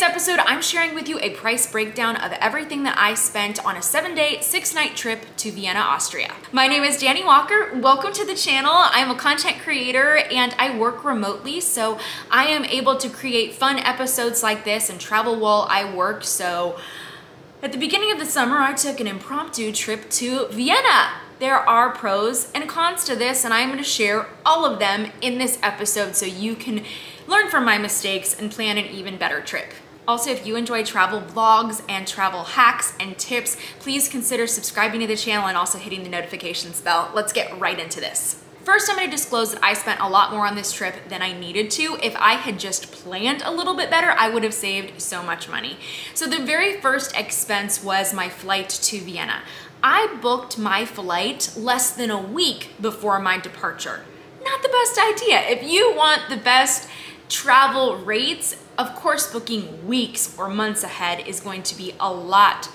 today's episode, I'm sharing with you a price breakdown of everything that I spent on a 7-day, 6-night trip to Vienna, Austria. My name is Dani Walker. Welcome to the channel. I'm a content creator and I work remotely, so I am able to create fun episodes like this and travel while I work. So at the beginning of the summer, I took an impromptu trip to Vienna. There are pros and cons to this, and I'm going to share all of them in this episode so you can learn from my mistakes and plan an even better trip. Also, if you enjoy travel vlogs and travel hacks and tips, please consider subscribing to the channel and also hitting the notifications bell. Let's get right into this. First, I'm going to disclose that I spent a lot more on this trip than I needed to. If I had just planned a little bit better, I would have saved so much money. So the very first expense was my flight to Vienna. I booked my flight less than a week before my departure. Not the best idea. If you want the best travel rates, of course, booking weeks or months ahead is going to be a lot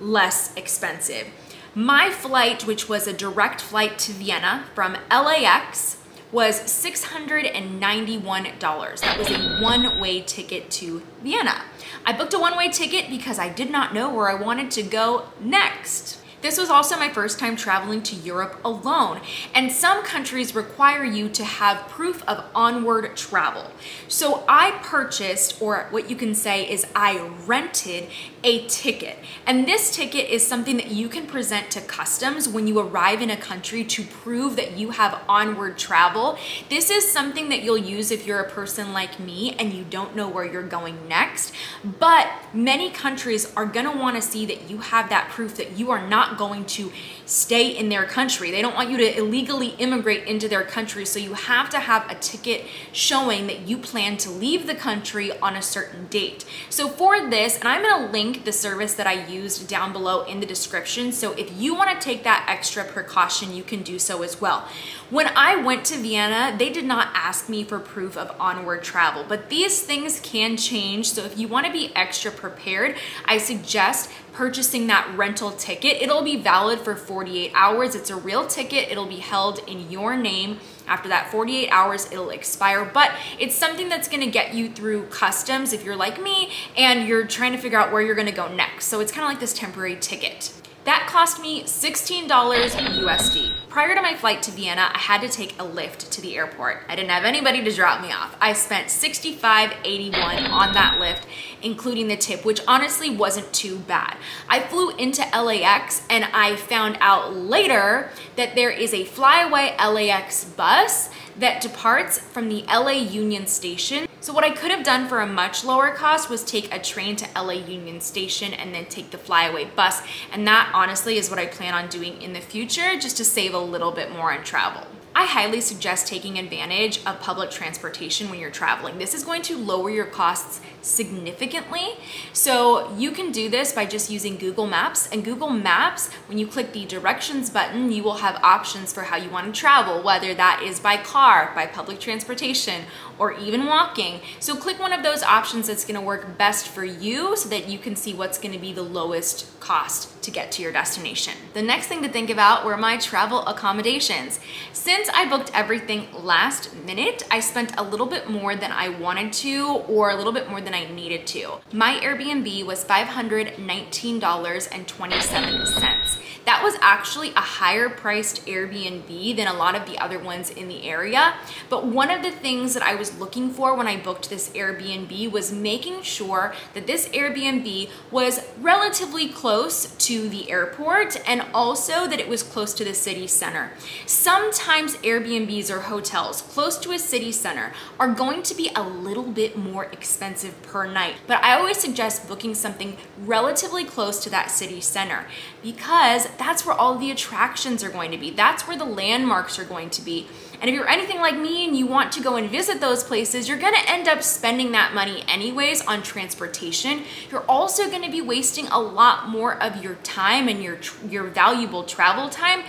less expensive. My flight, which was a direct flight to Vienna from LAX, was $691. That was a one-way ticket to Vienna. I booked a one-way ticket because I did not know where I wanted to go next. This was also my first time traveling to Europe alone, and some countries require you to have proof of onward travel. So I purchased, or what you can say is I rented a ticket. And this ticket is something that you can present to customs when you arrive in a country to prove that you have onward travel. This is something that you'll use if you're a person like me and you don't know where you're going next. But many countries are gonna wanna see that you have that proof that you are not going to stay in their country. They don't want you to illegally immigrate into their country, so you have to have a ticket showing that you plan to leave the country on a certain date. So for this, and I'm gonna link the service that I used down below in the description, so if you wanna take that extra precaution, you can do so as well. When I went to Vienna, they did not ask me for proof of onward travel, but these things can change, so if you wanna be extra prepared, I suggest purchasing that rental ticket. It'll be valid for 48 hours. It's a real ticket. It'll be held in your name. After that 48 hours, it'll expire, but it's something that's gonna get you through customs if you're like me and you're trying to figure out where you're gonna go next. So it's kind of like this temporary ticket. That cost me $16 USD. Prior to my flight to Vienna, I had to take a Lyft to the airport. I didn't have anybody to drop me off. I spent $65.81 on that Lyft, including the tip, which honestly wasn't too bad. I flew into LAX and I found out later that there is a flyaway LAX bus that departs from the LA Union Station. So what I could have done for a much lower cost was take a train to LA Union Station and then take the flyaway bus. And that honestly is what I plan on doing in the future, just to save a little bit more on travel. I highly suggest taking advantage of public transportation when you're traveling. This is going to lower your costs significantly. So you can do this by just using Google Maps. And Google Maps, when you click the directions button, you will have options for how you want to travel, whether that is by car, by public transportation, or even walking. So click one of those options that's going to work best for you so that you can see what's going to be the lowest cost to get to your destination. The next thing to think about were my travel accommodations. Since I booked everything last minute, I spent a little bit more than I wanted to, or a little bit more than I needed to. My Airbnb was $519.27. That was actually a higher priced Airbnb than a lot of the other ones in the area. But one of the things that I was looking for when I booked this Airbnb was making sure that this Airbnb was relatively close to the airport and also that it was close to the city center. Sometimes Airbnbs or hotels close to a city center are going to be a little bit more expensive per night, but I always suggest booking something relatively close to that city center because that's where all the attractions are going to be. That's where the landmarks are going to be. And if you're anything like me and you want to go and visit those places, you're gonna end up spending that money anyways on transportation. You're also gonna be wasting a lot more of your time and your valuable travel time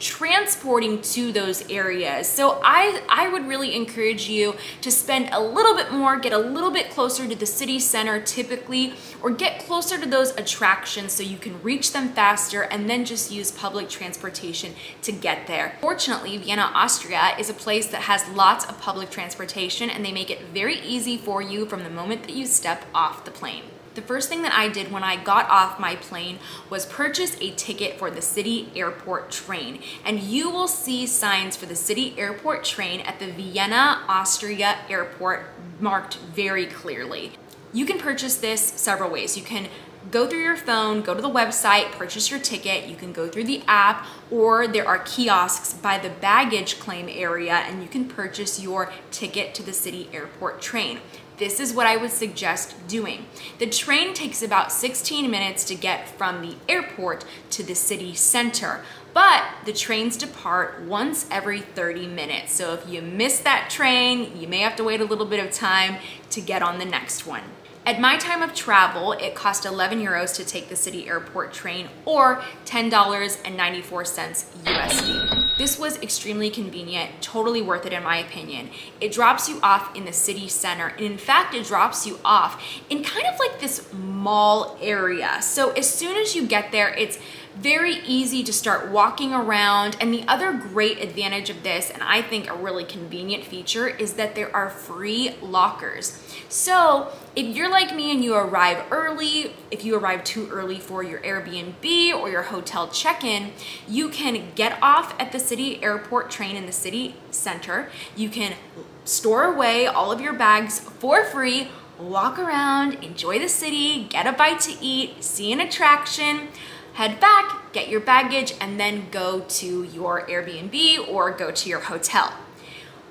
transporting to those areas. So I would really encourage you to spend a little bit more, get a little bit closer to the city center typically, or get closer to those attractions so you can reach them faster, and then just use public transportation to get there. Fortunately, Vienna, Austria is a place that has lots of public transportation, and they make it very easy for you from the moment that you step off the plane. The first thing that I did when I got off my plane was purchase a ticket for the city airport train. And you will see signs for the city airport train at the Vienna, Austria airport marked very clearly. You can purchase this several ways. You can go through your phone, go to the website, purchase your ticket. You can go through the app, or there are kiosks by the baggage claim area, and you can purchase your ticket to the city airport train. This is what I would suggest doing. The train takes about 16 minutes to get from the airport to the city center, but the trains depart once every 30 minutes. So if you miss that train, you may have to wait a little bit of time to get on the next one. At my time of travel, it cost 11 euros to take the city airport train, or $10.94 USD. This was extremely convenient, totally worth it in my opinion. It drops you off in the city center, and in fact, it drops you off in kind of like this mall area. So as soon as you get there, it's very easy to start walking around. And the other great advantage of this, and I think a really convenient feature, is that there are free lockers. So if you're like me and you arrive early, if you arrive too early for your Airbnb or your hotel check-in, you can get off at the city airport train in the city center. You can store away all of your bags for free, walk around, enjoy the city, get a bite to eat, see an attraction, head back, get your baggage, and then go to your Airbnb or go to your hotel.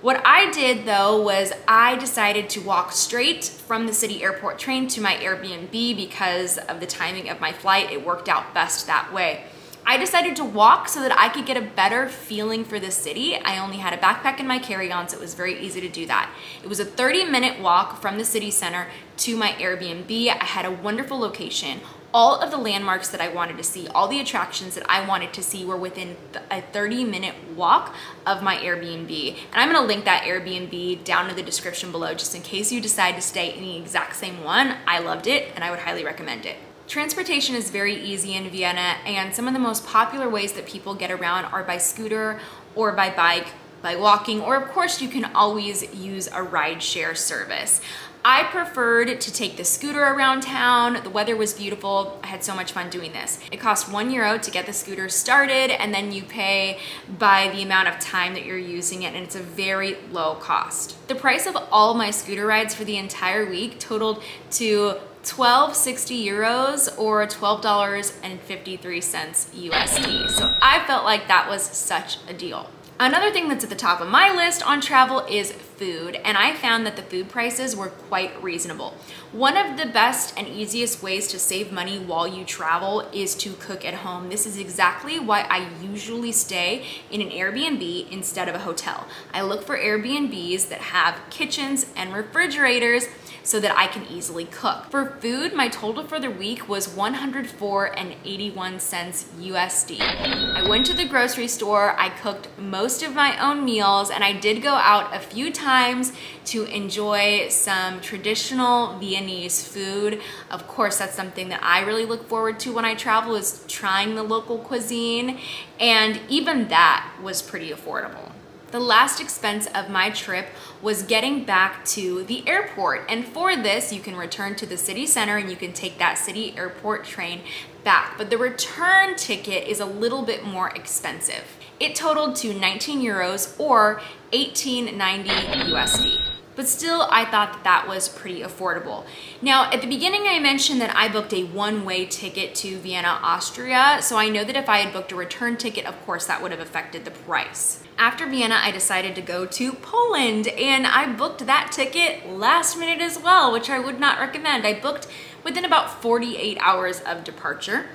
What I did though was I decided to walk straight from the city airport train to my Airbnb because of the timing of my flight. It worked out best that way. I decided to walk so that I could get a better feeling for the city. I only had a backpack and my carry-on, so it was very easy to do that. It was a 30-minute walk from the city center to my Airbnb. I had a wonderful location. All of the landmarks that I wanted to see, all the attractions that I wanted to see were within a 30-minute walk of my Airbnb. And I'm gonna link that Airbnb down in the description below just in case you decide to stay in the exact same one. I loved it and I would highly recommend it. Transportation is very easy in Vienna, and some of the most popular ways that people get around are by scooter or by bike, by walking, or of course you can always use a rideshare service. I preferred to take the scooter around town. The weather was beautiful. I had so much fun doing this. It cost €1 to get the scooter started, and then you pay by the amount of time that you're using it, and it's a very low cost. The price of all my scooter rides for the entire week totaled to 12.60 euros or $12.53 USD. So I felt like that was such a deal. Another thing that's at the top of my list on travel is food, and I found that the food prices were quite reasonable. One of the best and easiest ways to save money while you travel is to cook at home. This is exactly why I usually stay in an Airbnb instead of a hotel. I look for Airbnbs that have kitchens and refrigerators so that I can easily cook. For food, my total for the week was $104.81 USD. I went to the grocery store, I cooked most of my own meals, and I did go out a few times to enjoy some traditional Viennese food. Of course, that's something that I really look forward to when I travel, is trying the local cuisine, and even that was pretty affordable. The last expense of my trip was getting back to the airport. And for this, you can return to the city center and you can take that city airport train back. But the return ticket is a little bit more expensive. It totaled to 19 euros or $18.90 USD. But still, I thought that that was pretty affordable. Now, at the beginning, I mentioned that I booked a one-way ticket to Vienna, Austria, so I know that if I had booked a return ticket, of course, that would have affected the price. After Vienna, I decided to go to Poland, and I booked that ticket last minute as well, which I would not recommend. I booked within about 48 hours of departure,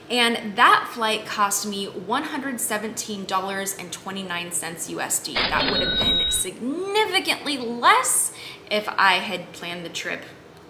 and that flight cost me $117.29 USD. That would have been significantly less if I had planned the trip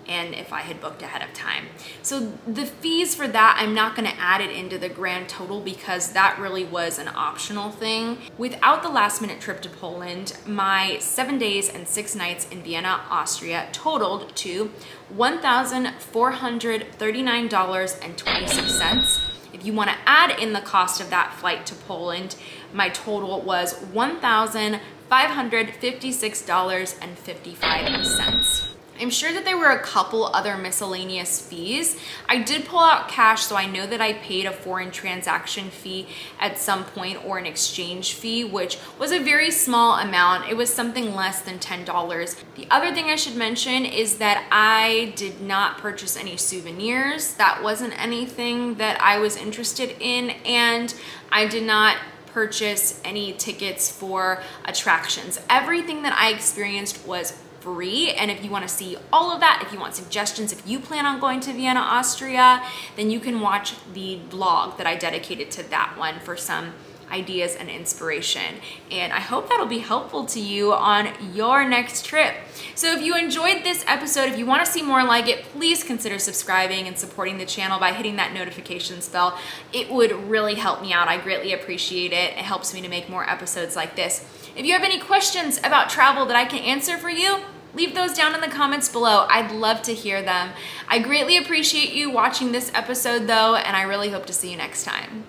and if I had booked ahead of time. So the fees for that, I'm not gonna add it into the grand total because that really was an optional thing. Without the last minute trip to Poland, my 7 days and 6 nights in Vienna, Austria totaled to $1,439.26. If you want to add in the cost of that flight to Poland, my total was $1,556.55. I'm sure that there were a couple other miscellaneous fees. I did pull out cash, so I know that I paid a foreign transaction fee at some point, or an exchange fee, which was a very small amount. It was something less than $10. The other thing I should mention is that I did not purchase any souvenirs. That wasn't anything that I was interested in, and I did not purchase any tickets for attractions. Everything that I experienced was free, and if you want to see all of that, if you want suggestions, if you plan on going to Vienna, Austria, then you can watch the vlog that I dedicated to that one for some ideas and inspiration. And I hope that'll be helpful to you on your next trip. So if you enjoyed this episode, if you want to see more like it, please consider subscribing and supporting the channel by hitting that notifications bell. It would really help me out. I greatly appreciate it. It helps me to make more episodes like this. If you have any questions about travel that I can answer for you, leave those down in the comments below. I'd love to hear them. I greatly appreciate you watching this episode though, and I really hope to see you next time.